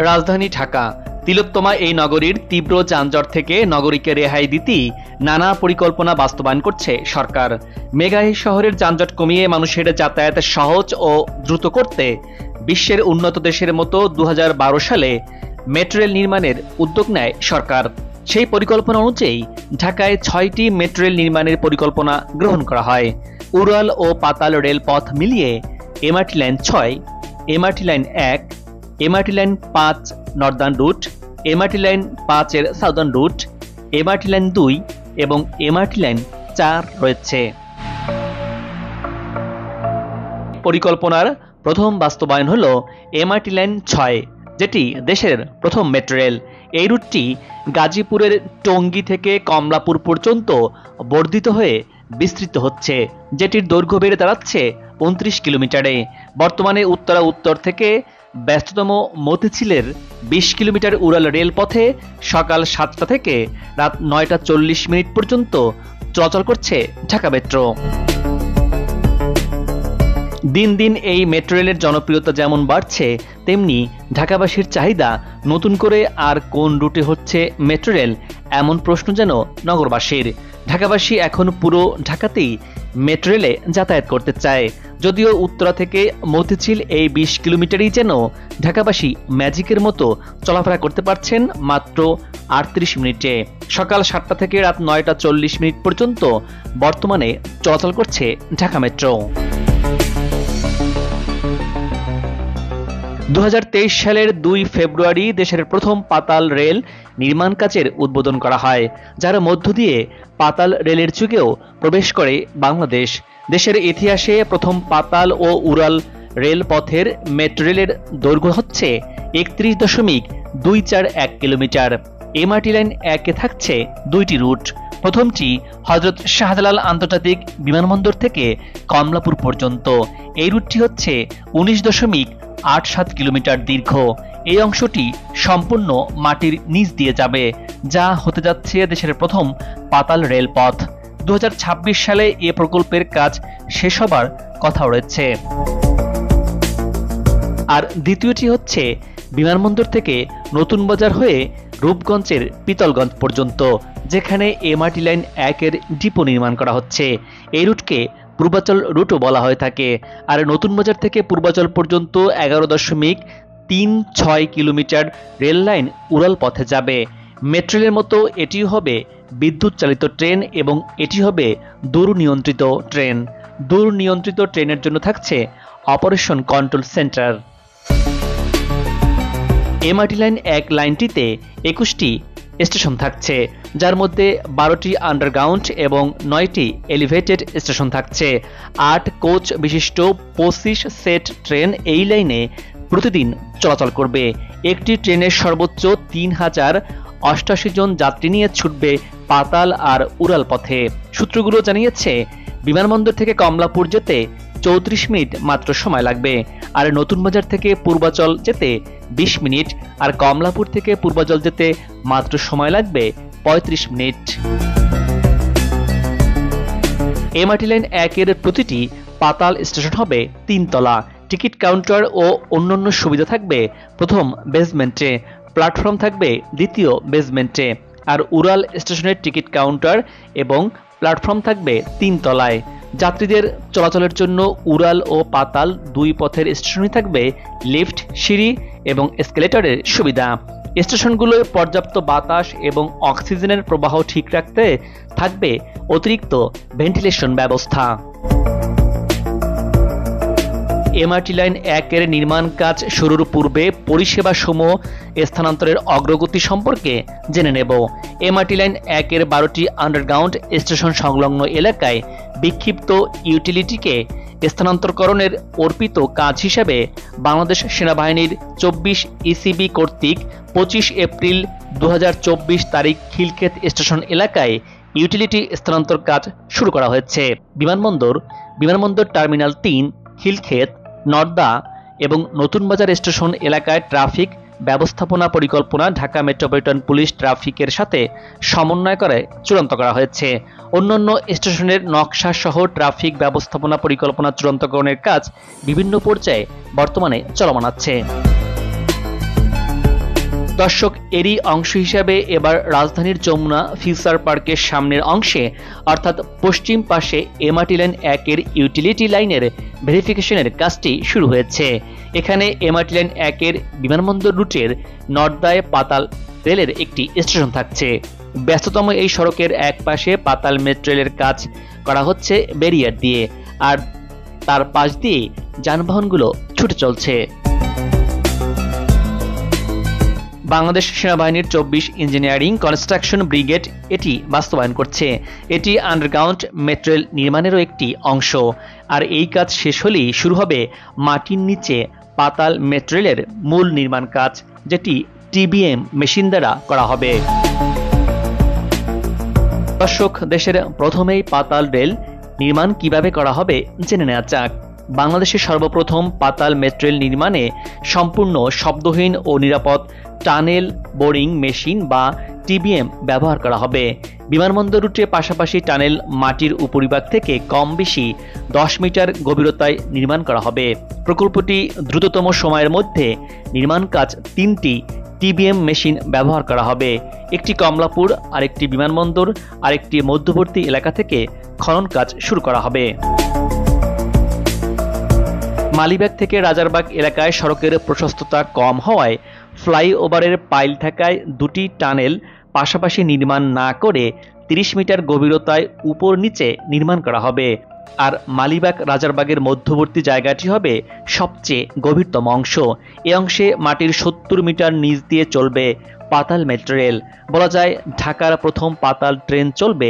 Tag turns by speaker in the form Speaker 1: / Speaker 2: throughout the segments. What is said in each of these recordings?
Speaker 1: রাজধানী ঢাকা তিলোত্তমা এই নগরীর তীব্র যানজট থেকে নগরীকে রেহাই দিতেই নানা পরিকল্পনা বাস্তবায়ন করছে সরকার। মেগা এই শহরের যানজট কমিয়ে মানুষের যাতায়াত সহজ ও দ্রুত করতে বিশ্বের উন্নত দেশের মতো 2012 সালে মেট্রো রেল নির্মাণের উদ্যোগ নেয় সরকার। সেই পরিকল্পনা অনুযায়ী ঢাকায় 6টি মেট্রো রেল নির্মাণের পরিকল্পনা গ্রহণ করা হয়। উড়াল ও পাতাল রেলপথ মিলিয়ে MRT line 6, MRT line 1, MRT line 5 Northern root, MRT line 5 এর সাউদার্ন রুট, এমআরটি লাইন 2 এবং এমআরটি লাইন 4 রয়েছে। পরিকল্পনার প্রথম বাস্তবায়ন হল এমআরটি লাইন 6, যেটি দেশের প্রথম মেট্রো রেল। এই রুটটি গাজীপুরের টঙ্গী থেকে কমলাপুর পর্যন্ত বর্ধিত হয়ে বিস্তৃত হচ্ছে, যেটির দৈর্ঘ্য বেড়ে দাঁড়াচ্ছে 29 কিলোমিটারে। বর্তমানে উত্তরা উত্তর থেকে ব্যস্ততম মতিঝিলের 20 কিলোমিটার উড়াল রেলপথে সকাল 7টা থেকে রাত 9টা 40 মিনিট পর্যন্ত চলাচল করছে ঢাকা মেট্রো। দিন দিন এই মেট্রো রেলের জনপ্রিয়তা যেমন বাড়ছে, তেমনি ঢাকাবাসীর চাহিদা নতুন করে আর কোন রুটে হচ্ছে মেট্রো রেল, এমন প্রশ্ন যেন নগরবাসীর। ঢাকাবাসী এখন পুরো ঢাকাতেই মেট্রো রেলে যাতায়াত করতে চায়। যদিও উত্তরা থেকে মতিঝিল এই 20 কিলোমিটারই যেন ঢাকাবাসী ম্যাজিকের মতো চলাফেরা করতে পারছেন মাত্র 38 মিনিটে। সকাল 7টা থেকে রাত 9টা 40 মিনিট পর্যন্ত বর্তমানে চলাচল করছে ঢাকা মেট্রো। 2023 সালের 2 ফেব্রুয়ারি দেশের প্রথম পাতাল রেল নির্মাণ কাজের উদ্বোধন করা হয়, যার মধ্য দিয়ে পাতাল রেলের যুগেও প্রবেশ করে বাংলাদেশ। দেশের ইতিহাসে প্রথম পাতাল ও উড়াল রেলপথের মেট্রো রেলের দৈর্ঘ্য হচ্ছে 31.241 কিলোমিটার। এমআরটি লাইন 1 এ থাকছে 2টি রুট। প্রথমটি হযরত শাহজালাল আন্তর্জাতিক বিমানবন্দর থেকে কমলাপুর পর্যন্ত। এই রুটটি হচ্ছে 19.87 কিলোমিটার দীর্ঘ। এই অংশটি সম্পূর্ণ মাটির নিচ দিয়ে যাবে, যা হতে যাচ্ছে দেশের প্রথম পাতাল রেলপথ। 2026 সালে এ প্রকল্পের কাজ শেষ হবার কথা রয়েছে। আর দ্বিতীয়টি হচ্ছে বিমানবন্দর থেকে নতুন বাজার হয়ে রূপগঞ্জের পিতলগঞ্জ পর্যন্ত, যেখানে এমআরটি লাইন 1 এর ডিপো নির্মাণ করা হচ্ছে। এই রুটকে পূর্বাচল রুটও বলা হয়ে থাকে। আর নতুন বাজার থেকে পূর্বাচল পর্যন্ত 11.36 কিলোমিটার রেল লাইন উড়াল পথে যাবে। মেট্রো রেলের মতো এটিও হবে বিদ্যুৎ চালিত ট্রেন এবং এটি হবে দূর নিয়ন্ত্রিত ট্রেন। দূর নিয়ন্ত্রিত ট্রেনের জন্য থাকছে operation control centre. MRT line 1 লাইনটিতে 21টি স্টেশন থাকছে, যার মধ্যে 12টি আন্ডারগ্রাউন্ড এবং 9টি এলিভেটেড স্টেশন থাকছে। 8 কোচ বিশিষ্ট 25 সেট ট্রেন এই লাইনে প্রতিদিন চলাচল করবে। একটি ট্রেনের সর্বোচ্চ 3088 জন যাত্রী নিয়ে ছুটবে পাতাল আর উড়াল পথে। সূত্রগুলো জানিয়েছে বিমানবন্দর থেকে কমলাপুর যেতে 34 মিনিট মাত্র সময় লাগবে, আর নতুন বাজার থেকে পূর্বাচল যেতে 20 মিনিট, আর কমলাপুর থেকে পূর্বাচল যেতে মাত্র সময় লাগবে 35 মিনিট। এমআরটি লাইন 1 এর প্রতিটি পাতাল স্টেশন হবে 3 তলা। টিকিট কাউন্টার ও অন্যান্য সুবিধা থাকবে প্রথম বেসমেন্টে, প্ল্যাটফর্ম থাকবে দ্বিতীয় বেসমেন্টে, আর উড়াল স্টেশনের টিকিট কাউন্টার এবং প্ল্যাটফর্ম থাকবে 3 তলায়। যাত্রীদের চলাচলের জন্য উড়াল ও পাতাল 2 পথের স্টেশনই থাকবে লিফট, সিঁড়ি এবং এসকেলেটরের সুবিধা। স্টেশনগুলোয় পর্যাপ্ত বাতাস এবং অক্সিজেনের প্রবাহ ঠিক রাখতে থাকবে অতিরিক্ত ভেন্টিলেশন ব্যবস্থা। এমআরটি লাইন 1 এর নির্মাণ কাজ শুরুর পূর্বে পরিষেবা সমূহ স্থানান্তরের অগ্রগতি সম্পর্কে জেনে নেব। এমআরটি লাইন 1 এর 12টি আন্ডারগ্রাউন্ড স্টেশন সংলগ্ন এলাকায় বিক্ষিপ্ত ইউটিলিটিকে স্থানান্তরকরণের অর্পিত কাজ হিসেবে বাংলাদেশ সেনাবাহিনীর 24 ইসিবি কর্তৃক 25 এপ্রিল 2024 তারিখ খিলক্ষেত স্টেশন এলাকায় ইউটিলিটি স্থানান্তর কাজ শুরু করা হয়েছে। বিমানবন্দর টার্মিনাল 3, খিলক্ষেত, নর্দা এবং নতুন বাজার স্টেশন এলাকায় ট্রাফিক ব্যবস্থাপনা পরিকল্পনা ঢাকা মেট্রোপলিটন পুলিশ ট্রাফিকের সাথে সমন্বয় করে চূড়ান্ত করা হয়েছে। অন্যান্য স্টেশনের নকশা সহ ট্রাফিক ব্যবস্থাপনা পরিকল্পনা চূড়ান্তকরণের কাজ বিভিন্ন পর্যায়ে বর্তমানে চলমান আছে। দর্শক, এরই অংশ হিসাবে এবার রাজধানীর যমুনা ফিউচার পার্কের সামনের অংশে অর্থাৎ পশ্চিম পাশে এমআরটি লাইন 1 এর ইউটিলিটি লাইনের ভেরিফিকেশনের কাজটি শুরু হয়েছে। এখানে এমআরটি লাইন 1 এর বিমানবন্দর রুটের নর্দায় পাতাল রেলের একটি স্টেশন থাকছে। ব্যস্ততম এই সড়কের এক পাশে পাতাল মেট্রো রেলের কাজ করা হচ্ছে ব্যারিয়ার দিয়ে, আর তার পাশ দিয়ে যানবাহনগুলো ছুটে চলছে। বাংলাদেশ সেনাবাহিনীর 24 ইঞ্জিনিয়ারিং কনস্ট্রাকশন ব্রিগেড এটি বাস্তবায়ন করছে। এটি আন্ডারগ্রাউন্ড মেট্রো রেল নির্মাণেরও একটি অংশ, আর এই কাজ শেষ হলেই শুরু হবে মাটির নিচে পাতাল মেট্রো রেলের মূল নির্মাণ কাজ, যেটি টিবিএম মেশিন দ্বারা করা হবে। দর্শক, দেশের প্রথমেই পাতাল রেল নির্মাণ কিভাবে করা হবে জেনে নেওয়া যাক। বাংলাদেশের সর্বপ্রথম পাতাল মেট্রো রেল নির্মাণে সম্পূর্ণ শব্দহীন ও নিরাপদ টানেল বোরিং মেশিন বা টিবিএম ব্যবহার করা হবে। বিমানবন্দর রুটে পাশাপাশি টানেল মাটির উপরিভাগ থেকে কম বেশি 10 মিটার গভীরতায় নির্মাণ করা হবে। প্রকল্পটি দ্রুততম সময়ের মধ্যে নির্মাণ কাজ 3টি টিবিএম মেশিন ব্যবহার করা হবে। একটি কমলাপুর, আরেকটি বিমানবন্দর, আরেকটি মধ্যবর্তী এলাকা থেকে খনন কাজ শুরু করা হবে। মালিবাগ থেকে রাজারবাগ এলাকায় সড়কের প্রশস্ততা কম হওয়ায় ফ্লাইওভারের পাইল থাকায় দুটি টানেল পাশাপাশি নির্মাণ না করে 30 মিটার গভীরতায় উপর নিচে নির্মাণ করা হবে। আর মালিবাগ রাজারবাগের মধ্যবর্তী জায়গাটি হবে সবচেয়ে গভীরতম অংশ। এ অংশে মাটির 70 মিটার নিচ দিয়ে চলবে পাতাল মেট্রো রেল। বলা যায় ঢাকার প্রথম পাতাল ট্রেন চলবে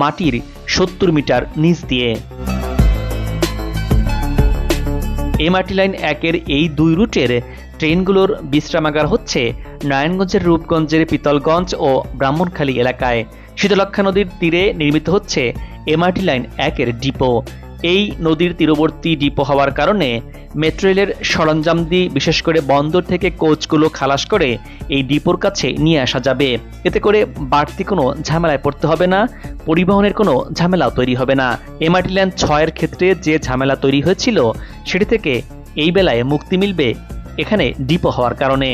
Speaker 1: মাটির 70 মিটার নিচ দিয়ে। এমআরটি লাইন 1 এর এই 2 রুটের ট্রেনগুলোর বিশ্রামাগার হচ্ছে নারায়ণগঞ্জের রূপগঞ্জের পিতলগঞ্জ ও ব্রাহ্মণখালী এলাকায়। শীতলক্ষ্যা নদীর তীরে নির্মিত হচ্ছে এমআরটি লাইন 1 এর ডিপো। এই নদীর তীরবর্তী ডিপো হওয়ার কারণে মেট্রো রেলের সরঞ্জাম দিয়ে বিশেষ করে বন্দর থেকে কোচগুলো খালাস করে এই ডিপোর কাছে নিয়ে আসা যাবে। এতে করে বাড়তি কোনো ঝামেলায় পড়তে হবে না, পরিবহনের কোনো ঝামেলাও তৈরি হবে না। এমআরটি লাইন 6 এর ক্ষেত্রে যে ঝামেলা তৈরি হয়েছিল সেটি থেকে এই বেলায় মুক্তি মিলবে এখানে ডিপো হওয়ার কারণে।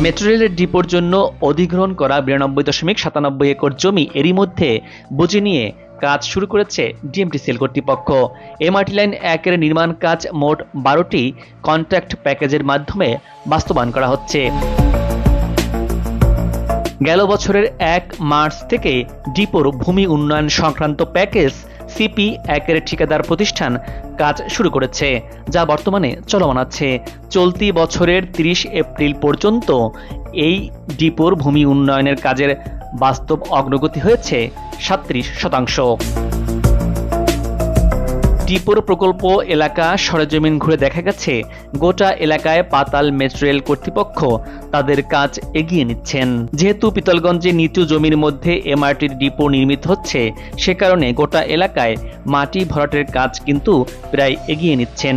Speaker 1: মেট্রো রেলের ডিপোর জন্য অধিগ্রহণ করা 92.97 একর জমি এরই মধ্যে বুঝে নিয়ে কাজ শুরু করেছে ডিএমটিসিএল কর্তৃপক্ষ। এমআরটি লাইন 1 এর নির্মাণ কাজ মোট 12টি কন্ট্রাক্ট প্যাকেজের মাধ্যমে বাস্তবায়ন করা হচ্ছে। গেল বছরের 1 মার্চ থেকে ডিপোর ভূমি উন্নয়ন সংক্রান্ত প্যাকেজ সিপি 1 এর ঠিকাদার প্রতিষ্ঠান কাজ শুরু করেছে, যা বর্তমানে চলমান আছে। চলতি বছরের 30 এপ্রিল পর্যন্ত এই ডিপোর ভূমি উন্নয়নের কাজের বাস্তব অগ্রগতি হয়েছে 37%। ডিপোর প্রকল্প এলাকা সরেজমিন ঘুরে দেখা গেছে গোটা এলাকায় পাতাল মেট্রো রেল কর্তৃপক্ষ তাদের কাজ এগিয়ে নিচ্ছেন। যেহেতু পিতলগঞ্জে নিচু জমির মধ্যে এমআরটির ডিপো নির্মিত হচ্ছে, সে কারণে গোটা এলাকায় মাটি ভরাটের কাজ কিন্তু প্রায় এগিয়ে নিচ্ছেন।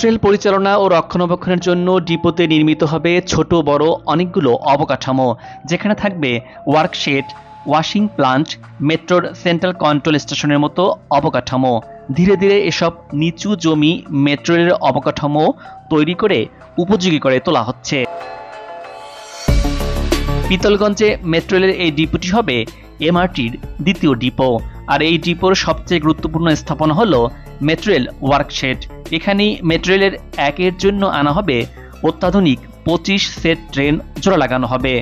Speaker 1: রেল পরিচালনা ও রক্ষণাবেক্ষণের জন্য ডিপোতে নির্মিত হবে ছোট বড় অনেকগুলো অবকাঠামো, যেখানে থাকবে ওয়ার্কশেড, ওয়াশিং প্লান্ট, মেট্রোর সেন্ট্রাল কন্ট্রোল স্টেশনের মতো অবকাঠামো। ধীরে ধীরে এসব নিচু জমি মেট্রো রেলের অবকাঠামো তৈরি করে উপযোগী করে তোলা হচ্ছে। পিতলগঞ্জে মেট্রো রেলের এই ডিপোটি হবে এমআরটির দ্বিতীয় ডিপো, আর এই ডিপোর সবচেয়ে গুরুত্বপূর্ণ স্থাপনা হলো মেট্রো রেল ওয়ার্কশেড। এখানেই মেট্রো রেলের 1 এর জন্য আনা হবে অত্যাধুনিক 25 সেট ট্রেন জোড়া লাগানো হবে।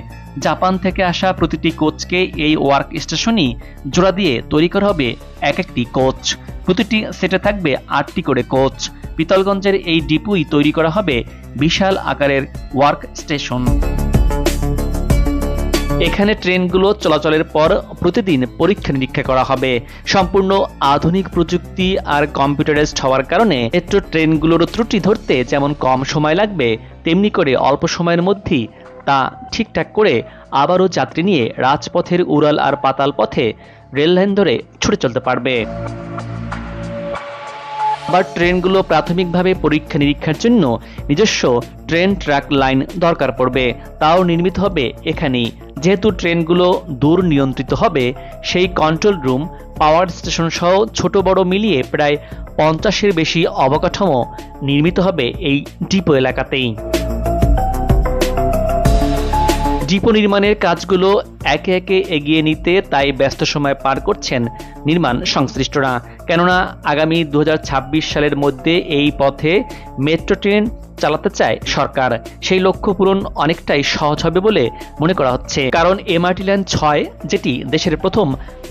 Speaker 1: জাপান থেকে আসা প্রতিটি কোচকে এই ওয়ার্ক স্টেশনই জোড়া দিয়ে তৈরি করা হবে একটি কোচ। প্রতিটি সেটে থাকবে 8টি করে কোচ। পিতলগঞ্জের এই ডিপোই তৈরি করা হবে বিশাল আকারের ওয়ার্ক স্টেশন। এখানে ট্রেনগুলো চলাচলের পর প্রতিদিন পরীক্ষা নিরীক্ষা করা হবে। সম্পূর্ণ আধুনিক প্রযুক্তি আর কম্পিউটারাইজড হওয়ার কারণে মেট্রো ট্রেনগুলোর ত্রুটি ধরতে যেমন কম সময় লাগবে, তেমনি করে অল্প সময়ের মধ্যেই তা ঠিকঠাক করে আবারও যাত্রী নিয়ে রাজপথের উড়াল আর পাতাল পথে রেল লাইন ধরে ছুটে চলতে পারবে। আবার ট্রেনগুলো প্রাথমিকভাবে পরীক্ষা নিরীক্ষার জন্য নিজস্ব ট্রেন ট্র্যাক লাইন দরকার পড়বে, তাও নির্মিত হবে এখানেই। যেহেতু ট্রেনগুলো দূর নিয়ন্ত্রিত হবে, সেই কন্ট্রোল রুম, পাওয়ার স্টেশন সহ ছোট বড় মিলিয়ে প্রায় 50-এর বেশি অবকাঠামো নির্মিত হবে এই ডিপো এলাকাতেই। ডিপো নির্মাণের কাজগুলো একে একে এগিয়ে নিতে তাই ব্যস্ত সময় পার করছেন নির্মাণ সংশ্লিষ্টরা। কেননা আগামী 2026 সালের মধ্যে এই পথে মেট্রো ট্রেন চালাতে চায় সরকার। সেই লক্ষ্য পূরণ অনেকটাই সহজ হবে বলে মনে করা হচ্ছে, কারণ এমআরটি লাইন 6, যেটি দেশের প্রথম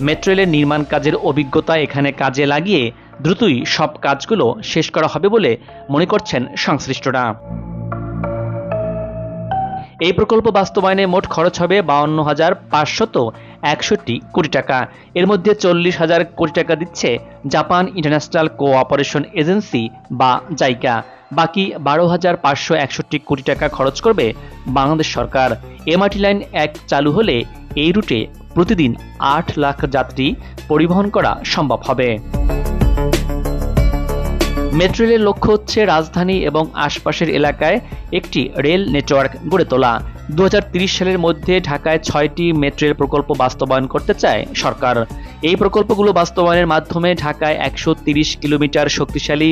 Speaker 1: মেট্রো রেলের নির্মাণ কাজের অভিজ্ঞতা এখানে কাজে লাগিয়ে দ্রুতই সব কাজগুলো শেষ করা হবে বলে মনে করছেন সংশ্লিষ্টরা। এই প্রকল্প বাস্তবায়নে মোট খরচ হবে 52,561 কোটি টাকা। এর মধ্যে 40,000 কোটি টাকা দিচ্ছে জাপান ইন্টারন্যাশনাল কোঅপারেশন এজেন্সি বা জাইকা। বাকি 12,561 কোটি টাকা খরচ করবে বাংলাদেশ সরকার। এমআরটি লাইন 1 চালু হলে এই রুটে প্রতিদিন 8 লাখ যাত্রী পরিবহন করা সম্ভব হবে। মেট্রো রেলের লক্ষ্য হচ্ছে রাজধানী এবং আশপাশের এলাকায় একটি রেল নেটওয়ার্ক গড়ে তোলা। 2030 সালের মধ্যে ঢাকায় 6টি মেট্রো রেল প্রকল্প বাস্তবায়ন করতে চায় সরকার। এই প্রকল্পগুলো বাস্তবায়নের মাধ্যমে ঢাকায় 130 কিলোমিটার শক্তিশালী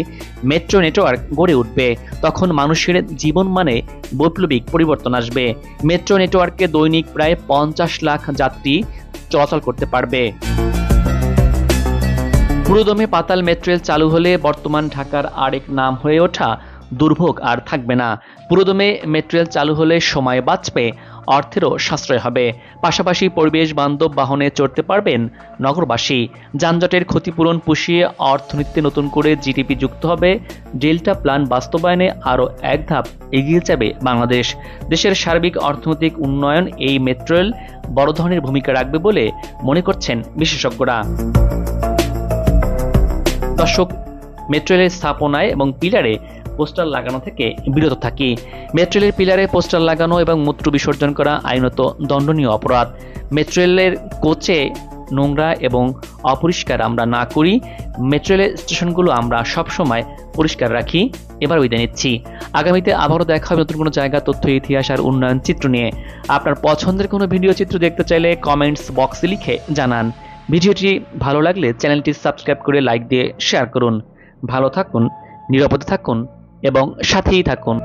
Speaker 1: মেট্রো নেটওয়ার্ক গড়ে উঠবে। তখন মানুষের জীবনমানে বৈপ্লবিক পরিবর্তন আসবে। মেট্রো নেটওয়ার্কে দৈনিক প্রায় 50 লাখ যাত্রী চলাচল করতে পারবে। পুরোদমে পাতাল মেট্রো রেল চালু হলে বর্তমান ঢাকার আরেক নাম হয়ে ওঠা দুর্ভোগ আর থাকবে না। পুরোদমে মেট্রো রেল চালু হলে সময় বাঁচবে, অর্থেরও সাশ্রয় হবে। পাশাপাশি পরিবেশ বান্ধব বাহনে চড়তে পারবেন নগরবাসী। যানজটের ক্ষতিপূরণ পুষিয়ে অর্থনীতিতে নতুন করে জিডিপি যুক্ত হবে। ডেল্টা প্ল্যান বাস্তবায়নে আরও এক ধাপ এগিয়ে যাবে বাংলাদেশ। দেশের সার্বিক অর্থনৈতিক উন্নয়ন এই মেট্রো রেল বড় ধরনের ভূমিকা রাখবে বলে মনে করছেন বিশেষজ্ঞরা। দর্শক, মেট্রো রেলের স্থাপনায় এবং পিলারে পোস্টার লাগানো থেকে বিরত থাকি। মেট্রো রেলের পিলারে পোস্টার লাগানো এবং মূত্র বিসর্জন করা আইনত দণ্ডনীয় অপরাধ। মেট্রো রেলের কোচে নোংরা এবং অপরিষ্কার আমরা না করি। মেট্রো রেলের স্টেশনগুলো আমরা সবসময় পরিষ্কার রাখি। এবার বিদায় নিচ্ছি। আগামীতে আবারও দেখা হবে নতুন কোনো জায়গা, তথ্য, ইতিহাস আর উন্নয়ন চিত্র নিয়ে। আপনার পছন্দের কোনো ভিডিও চিত্র দেখতে চাইলে কমেন্টস বক্সে লিখে জানান। ভিডিওটি ভালো লাগলে চ্যানেলটি সাবস্ক্রাইব করে লাইক দিয়ে শেয়ার করুন। ভালো থাকুন, নিরাপদে থাকুন এবং সাথেই থাকুন।